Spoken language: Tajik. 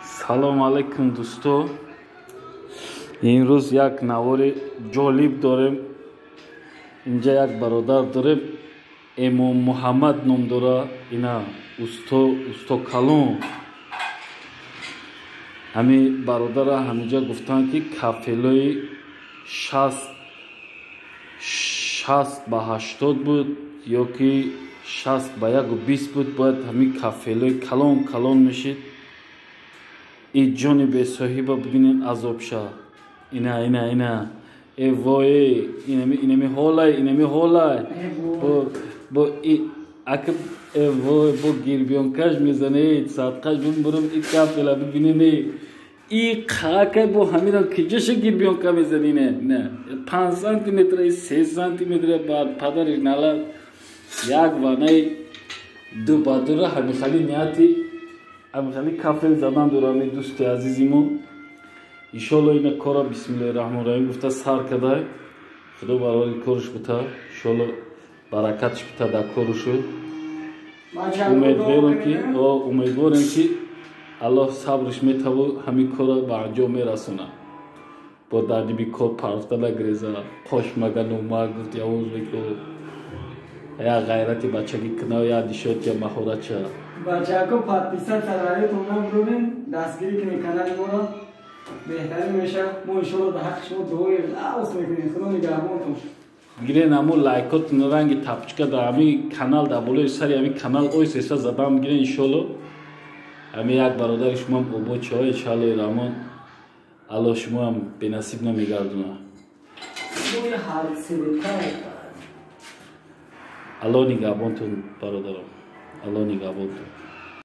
салом алайкум дӯсто. имрӯз як навори ҷолиб дорем. инҷа як бародар дорем, эмом муҳаммад ном дора. ина усто калон. ҳами бародара ҳаминҷа гуфтанд ки кафелои 60 ба 80 буд ё ки 60 ба 120 буд. бояд ҳамин кафелои калон мешид. и ҷони бесоҳиба бибинед азобша. ина эвое инами ҳолай бо ака эвое бо гирбёнкаш мезанед садқаш бимурам и кафела бибинене и қака бо ҳамира киҷаша гирбёнка мезанине не 5 сантиметр 3 сантиметр бад падари нала як ванаи ду бадура ҳамихали нияти ҳамихали кафел задан дурами дӯсти азизимо. иншолло ина кора бисмиллаҳирраҳмонирраҳим гуфта сар кадай худо барори корш бута иншолло баракатш бута дар корушу. умедворем ки аллоҳ сабрш метаву ҳамин кора ба анҷом мерасона. бо дардиби кор парафтана греза хош маганома гуфт явоз беко я ғайрати бачагӣ кина я дишот я маҳоратча бачако подписат сараетона бронем дастгирӣ ки меканали моро беҳтарин меша. мо иншолло ба ҳаққи шумо дуои лаос мекунем. худо нигаҳбонтон. гирен амо лайкот ранги тапчка дар ҳамин канал дар болои сари ҳамин канал ойсеса задам гирен иншолло. ҳамин як бародари шумоам обод шавад иншаллои раҳмон. аллоҳ шумоам бенасиб намегардона. аллоҳ нигаҳбонтон бародарам. аллоҳ нигаҳбонтон.